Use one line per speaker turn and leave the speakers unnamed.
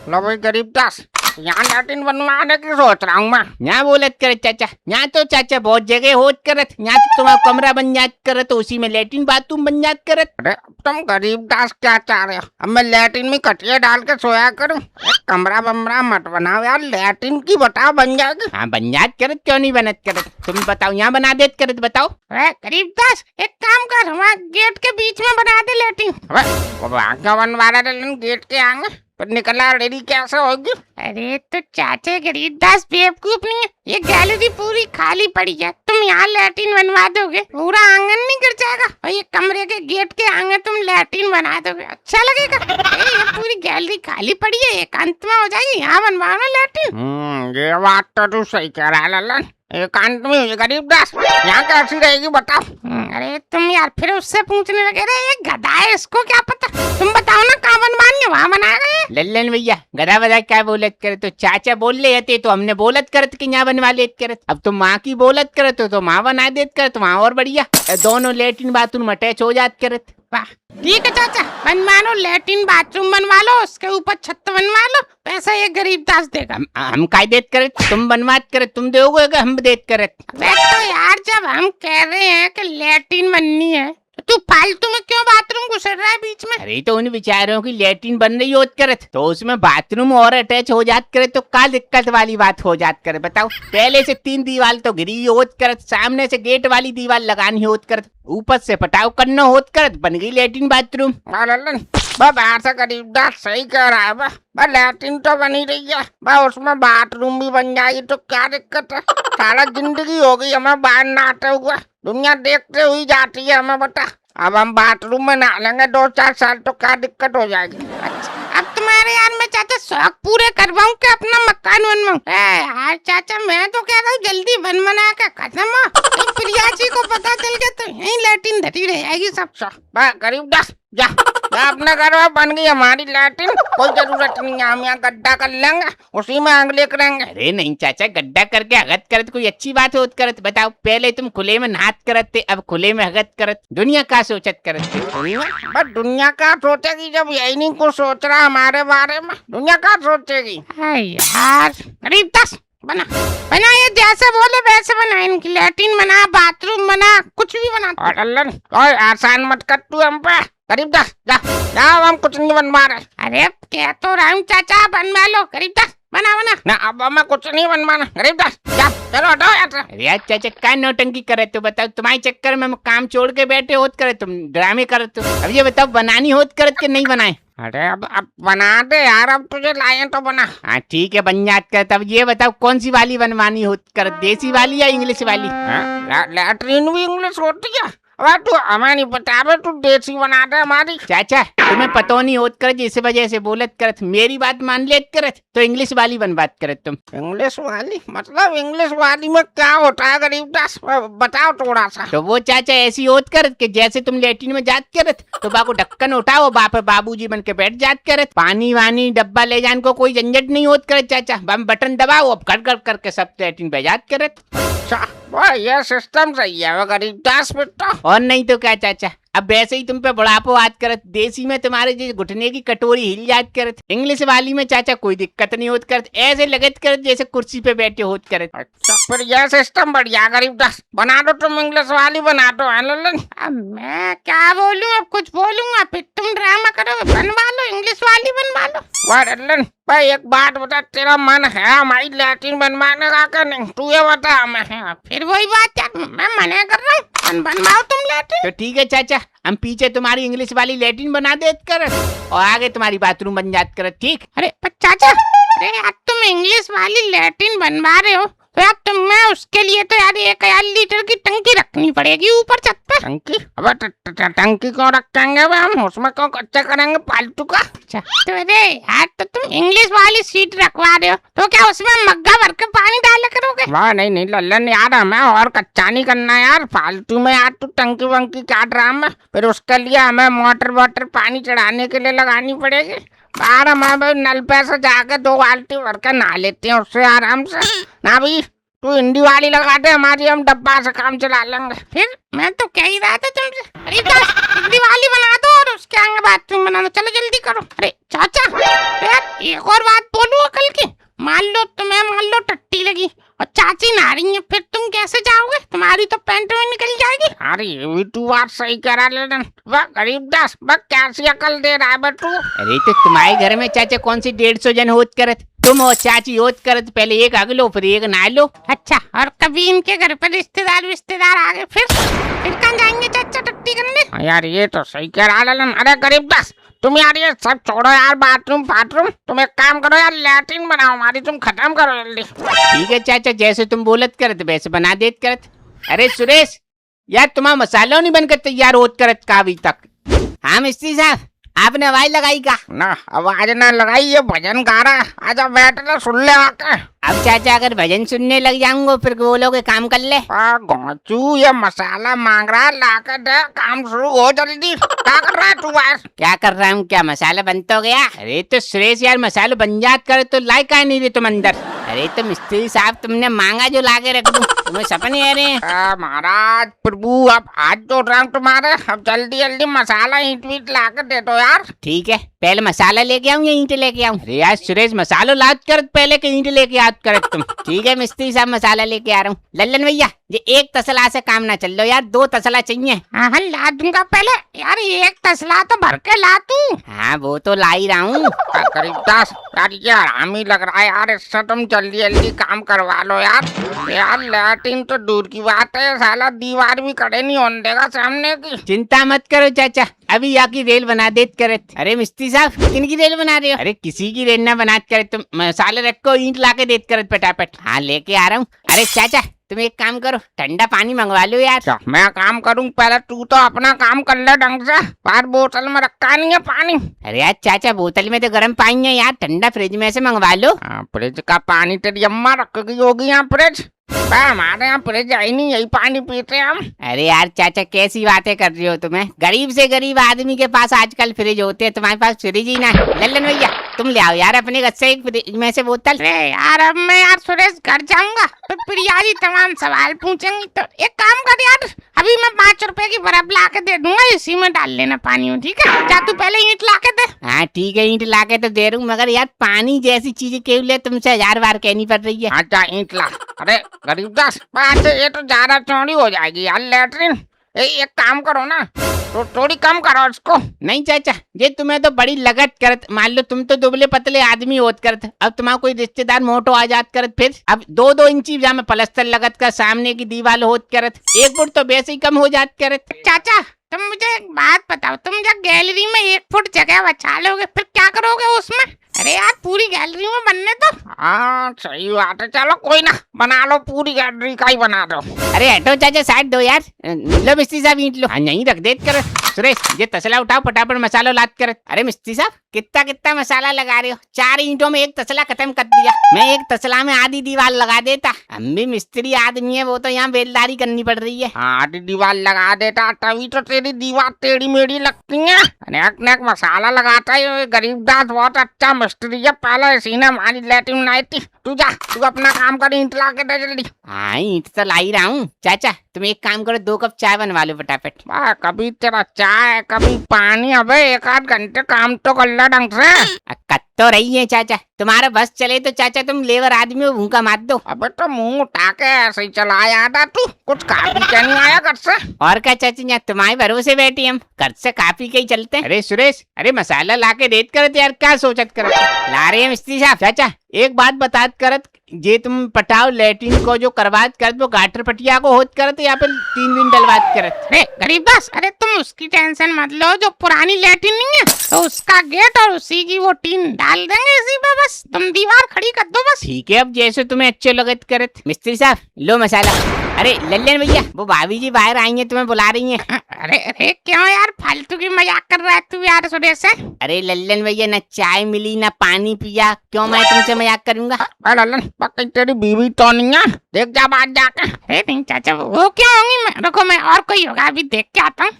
लो भाई गरीबदास, यहाँ लैट्रिन बनवाने की सोच रहा हूँ मैं।
यहाँ बोलत करत चाचा, यहाँ तो चाचा बहुत जगह होत करत। यहाँ तो तुम्हारा कमरा बन जात करत, उसी में लैट्रिन बाथरूम बन जात करत।
अरे तुम गरीबदास क्या चाह रहे हो? अब मैं लैट्रिन में कटिया डाल के सोया करूँ? कमरा बमरा मत बनाओ यार, लैट्रिन की बताओ बन जाएगी।
हाँ बन जात करत, क्यों नहीं बनत करत? तुम बताओ, यहाँ बना देत करत, बताओ।
अरे गरीबदास एक काम कर, वहाँ गेट के बीच में बना दे लैट्रिन। वहाँ क्या बनवा रहे गेट के आगे? पर निकला रेडी कैसे होगी?
अरे तो चाचा गरीबदास बेवकूफ नहीं है, ये गैलरी पूरी खाली पड़ी है, तुम यहाँ लैट्रिन बनवा दोगे, पूरा आंगन नहीं गिर जाएगा? और ये कमरे के गेट के आगे तुम लैट्रिन बना दोगे, अच्छा लगेगा? ये पूरी गैलरी खाली पड़ी है, एकांत में हो जाएगी, यहाँ बनवाओ ना लैट्रिन।
ये बात तो तू सही कह रहा है ललन, एकांत में हुई गरीबदास, यहाँ कैसी रहेगी बताओ?
अरे तुम यार फिर उससे पूछने लगे रहे, ये गधा है, इसको क्या पता? तुम बताओ ना कहाँ बनवानी है, वहाँ बनाएगा ये।
लल्लन भैया गधा वधा क्या बोलत करत? तो चाचा बोल ले थे तो हमने बोलत करत कि यहाँ बनवा लेत करत। अब तुम माँ की बोलत करत हो तो माँ बना देत करत, वहाँ और बढ़िया, दोनों लैट्रिन बाथरूम अटैच हो जात करत।
वाह ठीक है चाचा, बनवा लो लैट्रिन बाथरूम, बनवा लो, उसके ऊपर छत बनवा लो, पैसा ये गरीबदास देगा।
हम काय देत करत? तुम बनवात करत, तुम दोगे कि हम देत करत?
तो यार जब हम कह रहे हैं कि लैट्रिन बननी है, तो तू फालतू में क्यों बाथरूम घुसर रहा है बीच में?
अरे तो उन बेचारों की लैट्रिन बन रही होत करत, तो उसमें बाथरूम और अटैच हो जात करे, तो क्या दिक्कत वाली बात हो जात करे बताओ? पहले से 3 दीवार तो गिरी होत करत, सामने से गेट वाली दीवार लगानी होत करत, ऊपर से पटाव करना होत करत, बन गई लैट्रिन बाथरूम।
ललन ऐसा गरीबदास सही कह रहा है, लैट्रिन तो बनी रही है, उसमें बाथरूम भी बन जाएगी तो क्या दिक्कत है? सारा जिंदगी हो गई हमें बाहर नहाते हुए, दुनिया देखते हुई जाती है हमें, बता अब हम बाथरूम में नहा लेंगे 2-4 साल तो क्या दिक्कत हो जाएगी?
अच्छा अब तुम्हारे यार मैं चाचा शौक पूरे करवाऊं कि अपना मकान बनवाऊं? यार चाचा मैं तो कह रहा हूँ जल्दी बना के खत्म हो, तो प्रिया जी को पता चल गया तो यही लैट्रिन धरी रह जाएगी सब।
गरीबदास जा, अपने घर में बन गई हमारी लैट्रिन, कोई जरूरत नहीं है, हम यहाँ गड्ढा कर लेंगे, उसी में आंगले करेंगे।
अरे नहीं चाचा, गड्ढा करके हगत करत कोई अच्छी बात होत करत? बताओ, पहले तुम खुले में नहात करत थे, अब खुले में हगत करत, दुनिया का सोचत करत थे?
दुनिया का सोचेगी जब यही नहीं कुछ सोच रहा हमारे बारे में, दुनिया का सोचेगी?
यार गरीबदास बना ये जैसे बोले वैसे बना, इनकी लैट्रिन बना, बाथरूम बना, कुछ भी बना।
कोई आसान मत कर तू हम पे, गरीबदास जा, हम कुछ नहीं बनवा रहे।
अरे क्या तो राम चाचा बनवा लो, गरीबदास बना
ना, अब मैं कुछ नहीं बनवाना, गरीबदास जा, चलो हटाओ यार।
अरे यार चाचा क्या नौटंकी करे? तो बताओ, तुम्हारे चक्कर में हम काम छोड़ के बैठे होत करे, तुम ड्रामे करत हो। अब ये बताओ, बनानी होत करत के नहीं बनाए?
अरे अब बना दे यार, अब तुझे लाए तो बना।
हाँ ठीक है, बन जात कर। तब ये बताओ कौन सी वाली बनवानी होत कर, देसी वाली या इंग्लिश वाली?
लैट्रिन भी इंग्लिश होती है? तू हमें नहीं पता, तू देसी बना दे हमारी।
चाचा तुम्हें पता नहीं होत कर, जिस वजह से बोलत करत, मेरी बात मान लेत करत, तो इंग्लिश वाली बन बात करत तुम।
इंग्लिश वाली मतलब इंग्लिश वाली में क्या होता है गरीबदास, बताओ थोड़ा सा।
तो वो चाचा ऐसी होत करत कि जैसे तुम लैट्रिन में जात करत तो बाको ढक्कन उठाओ, बाप बाबूजी बन के बैठ जात करत, पानी वानी डब्बा ले जान को कोई झंझट नहीं होत करत चाचा, बम बटन दबाओ, अब गड़ करके सब लैट्रिन पे जात करत।
ये सिस्टम सही है वो गरीबदास बेटा।
और नहीं तो क्या चाचा, अब वैसे ही तुम पे बुढ़ापो याद करत, देसी में तुम्हारे जैसे घुटने की कटोरी हिल याद करत, इंग्लिश वाली में चाचा कोई दिक्कत नहीं होत करत, ऐसे लगत करत जैसे कुर्सी पे बैठे होत करत।
अच्छा फिर यह सिस्टम बढ़िया गरीबदास, बना दो तुम इंग्लिश वाली, बना दो।
अब मैं क्या बोलूं, अब कुछ बोलूंगा फिर तुम ड्रामा करोगे, बनवा लो इंग्लिश वाली बनवा लो।
वाह भाई एक बात बता, तेरा मन है हमारी लैट्रिन बनवाने का क्या नहीं, तू ये बता हमें।
फिर वही बात यार, मैं मना कर रहा हूँ, बनवाओ तुम लैट्रिन।
तो ठीक है चाचा, हम पीछे तुम्हारी इंग्लिश वाली लैट्रिन बना देत करत और आगे तुम्हारी बाथरूम बन जात करत, ठीक?
अरे चाचा, अरे यार तुम इंग्लिश वाली लैट्रिन बनवा रहे हो तो यार तुम्हें उसके लिए तो यार 1000 लीटर की टंकी रखनी पड़ेगी ऊपर छत पर।
टंकी? अब टंकी क्यों रखेंगे हम, उसमें क्यों कच्चा करेंगे फालतू का?
तो अरे यार तो तुम इंग्लिश वाली सीट रखवा रहे हो तो क्या उसमें मग्गा भर के पानी डाला करोगे?
वाह नहीं लल्लन यार, हमें और कच्चा नहीं करना यार फालतू में यार, तू टंकी वंकी क्या ड्रामा, फिर उसके लिए हमें मोटर पानी चढ़ाने के लिए लगानी पड़ेगी। बाहर हमारे नल पे से जाके 2 बाल्टी भर के नहा लेते हैं उससे आराम से ना भाई, तू हिंदी वाली लगा दे हमारी, हम डब्बा से काम चला लेंगे।
फिर मैं तो कह ही रहा था तुमसे, अरे हिंदी वाली बना दो और उसके आगे बाथरूम बना दो, चलो जल्दी करो। अरे चाचा यार एक और बात बोलूं अकल की, मान लो टट्टी लगी और चाची नहा रही है, फिर तुम कैसे जाओगे? तुम्हारी तो पैंट में निकल जाएगी।
अरे ये भी तू बात सही करा लेकिन वह गरीबदास वह कैसी अकल दे रहा है बटू।
अरे तो तुम्हारे घर में चाचा कौन सी 150 जन होत करत, तुम और चाची होत करत, पहले एक आग लो फिर एक नहा लो।
अच्छा, और कभी इनके घर पर रिश्तेदार आ गए फिर कहाँ जाएंगे चाचा टट्टी करने?
यार ये तो सही करा लेकिन अरे गरीबदास तुम यार ये सब छोड़ो यार, बाथरूम तुम एक काम करो यार, लैट्रिन बनाओ हमारी, तुम खत्म करो जल्दी।
ठीक है चाचा, जैसे तुम बोलत करत वैसे बना देत करत। अरे सुरेश यार, तुम्हारा मसाला नहीं बनकर तैयार होत करत का अभी तक? हाँ मिस्त्री साहब, आपने आवाज लगाई का?
ना आवाज ना लगाई, ये भजन गा रहा है, आजा बैठ ले सुन ले आके।
अब चाचा अगर भजन सुनने लग जाऊंगा फिर बोलोगे काम कर ले।
गोचू ये मसाला मांग रहा है, ला कर दे, काम शुरू हो जल्दी। क्या कर रहा है तू यार?
क्या कर रहा हूँ, क्या मसाला बन तो गया? अरे तो सुरेश यार, मसाला बन जात करे तो लाई का नहीं रहे तुम अंदर? अरे तो मिस्त्री साहब तुमने मांगा जो लाके रख दूं, तुम्हें सपने आ रहे हैं?
महाराज प्रभु अब हाथ जोड़ रहा हूँ तुम्हारे, अब जल्दी जल्दी मसाला ईंट वीट ला कर दे दो यार।
ठीक है, पहले मसाला लेके आऊँ या ईंट लेके आऊँ? अरे यार सुरेश, मसालो लाद कर पहले के ईंट लेके याद कर तुम। ठीक है मिस्त्री साहब, मसाला लेके आ रहा हूँ। लल्लन भैया ये एक तसला से काम ना चल लो यार, 2 तसला चाहिए।
हाँ ला दूंगा, पहले यार एक तसला तो भर के ला तू।
हाँ वो तो ला ही रहा हूँ।
गरीबदास यार ये आराम ही लग रहा है यार, इससे तुम जल्दी जल्दी काम करवा लो यार। यार लैट्रिन तो दूर की बात है, साला दीवार भी खड़े नहीं होने देगा सामने की।
चिंता मत करो चाचा, अभी यहाँ की रेल बना देत करे। अरे मिस्त्री साहब किन की रेल बना रहे हो? अरे किसी की रेल ना बनात करे, तुम मसाले रखो, ईंट लाके देत करे फटाफट। हाँ लेके आ रहा हूँ। अरे चाचा तुम एक काम करो, ठंडा पानी मंगवा लो यार।
क्या मैं काम करूं? पहले तू तो अपना काम कर ले ढंग से, बाहर बोतल में रखा नहीं है पानी।
अरे यार चाचा, बोतल में तो गर्म पानी है यार, ठंडा फ्रिज में से मंगवा लो।
फ्रिज का पानी तेरी अम्मा रख गई होगी यहाँ फ्रिज, हमारे यहाँ फ्रिज है ही नहीं, यही पानी पीते हैं हम।
अरे यार चाचा कैसी बातें कर रही हो तुम्हें, गरीब से गरीब आदमी के पास आजकल फ्रिज होते हैं, तुम्हारे पास फ्रिज ही ना है। लल्लन भैया तुम ले आओ यार अपने घर से एक फ्रिज में से बोतल।
अरे यार अब मैं यार सुरेश घर जाऊंगा तो प्रिया जी तमाम सवाल पूछेंगी, तो एक काम कर यार, अभी मैं 5 रुपए की बर्फ ला के दे दूंगा, इसी में डाल लेना पानी, ठीक है? जा तू पहले ईंट ला के दे।
हाँ ठीक है, ईंट ला के तो दे रहा हूँ, मगर यार पानी जैसी चीजें क्यों ले तुमसे 1000 बार कहनी पड़ रही है।
अच्छा ईंट ला। अरे गरीबदास बात ये तो ज्यादा चौड़ी हो जाएगी यार लैट्रिन, एक काम करो ना, तो थोड़ी कम करो इसको।
नहीं चाचा, ये तुम्हें तो बड़ी लगत करत, मान लो तुम तो दुबले पतले आदमी होत करत, अब तुम्हारा कोई रिश्तेदार मोटो आ जात करत, फिर अब 2-2 इंची जहाँ में पलस्तर लगत कर, सामने की दीवार होत करत, 1 फुट तो वैसे ही कम हो जात करत।
चाचा तुम मुझे एक बात बताओ, तुम जब गैलरी में 1 फुट जगह बचा लोगे फिर क्या करोगे उसमें? अरे यार पूरी गैलरी में बनने तो।
हाँ सही बात है, चलो कोई ना, बना लो, पूरी गैलरी का ही बना दो।
अरे हटो चाचा, साइड दो यार। लो मिस्त्री साहब ईंट लो। हाँ नहीं रख देत कर। सुरेश ये तसला उठाओ, फटाफट मसाला लाद कर। अरे मिस्त्री साहब कितना कितना मसाला लगा रहे हो, 4 ईंटों में 1 तसला खत्म कर दिया, मैं 1 तसला में आधी दीवार लगा देता। हम भी मिस्त्री आदमी है, वो तो यहाँ बेलदारी करनी पड़ रही है।
आधी दीवार लगा देता तभी तो तेरी दीवार टेढ़ी मेढ़ी लगती है। नेक नेक मसाला लगाता है गरीबदास, बहुत अच्छा मिस्त्री है, पहले इसी ने हमारी लैट्रिन बनाई थी। तू जा, तू अपना काम कर, ईंट ला के दे जल्दी।
हाँ ईंट तो ला ही रहा हूँ। चाचा तुम एक काम करो, 2 कप चाय बनवा लो फटाफट।
कभी तेरा चाय कभी पानी, अबे 1-8 घंटे काम तो कर ले ढंग से।
कत तो रही है चाचा, तुम्हारा बस चले तो चाचा तुम लेबर आदमी हो, भूखा मात दो।
अबे तो मुंह उठा के ऐसे ही चला आया था तू, कुछ खा पी के नहीं आया घर से?
और क्या चाचा, यहाँ तुम्हारे भरोसे बैठी हम, घर से काफी के ही चलते। अरे सुरेश, अरे मसाला ला के देत करत यार, क्या सोचत करत? ला रहे हैं मिस्त्री साहब। चाचा एक बात बतात करत, जे तुम पटाओ लैट्रिन को जो करवात करत, वो गाटर पटिया को होत करत या फिर 3 दिन डलवात करत?
अरे गरीबदास, अरे तुम उसकी टेंशन मत लो, जो पुरानी लैट्रिन नहीं है तो उसका गेट और उसी की वो टीन डाल देंगे इसी पे, बस तुम दीवार खड़ी कर दो बस।
ठीक है, अब जैसे तुम्हें अच्छे लगत करत। मिस्त्री साहब लो मसाला। अरे लल्लन भैया, वो भाभी जी बाहर आई हैं, तुम्हें बुला रही हैं।
अरे अरे क्यों यार, फालतू की मजाक कर रहा है तू यार सुरेश से?
अरे लल्लन भैया, ना चाय मिली ना पानी पिया, क्यों मैं तुमसे मजाक करूंगा?
लल्लन पक्की तेरी बीवी तो नहीं है, देख जा बात जाके।
अरे नहीं चाचा, वो क्यों होंगी? मैं रुको, मैं और कोई होगा अभी देख के आता हूँ।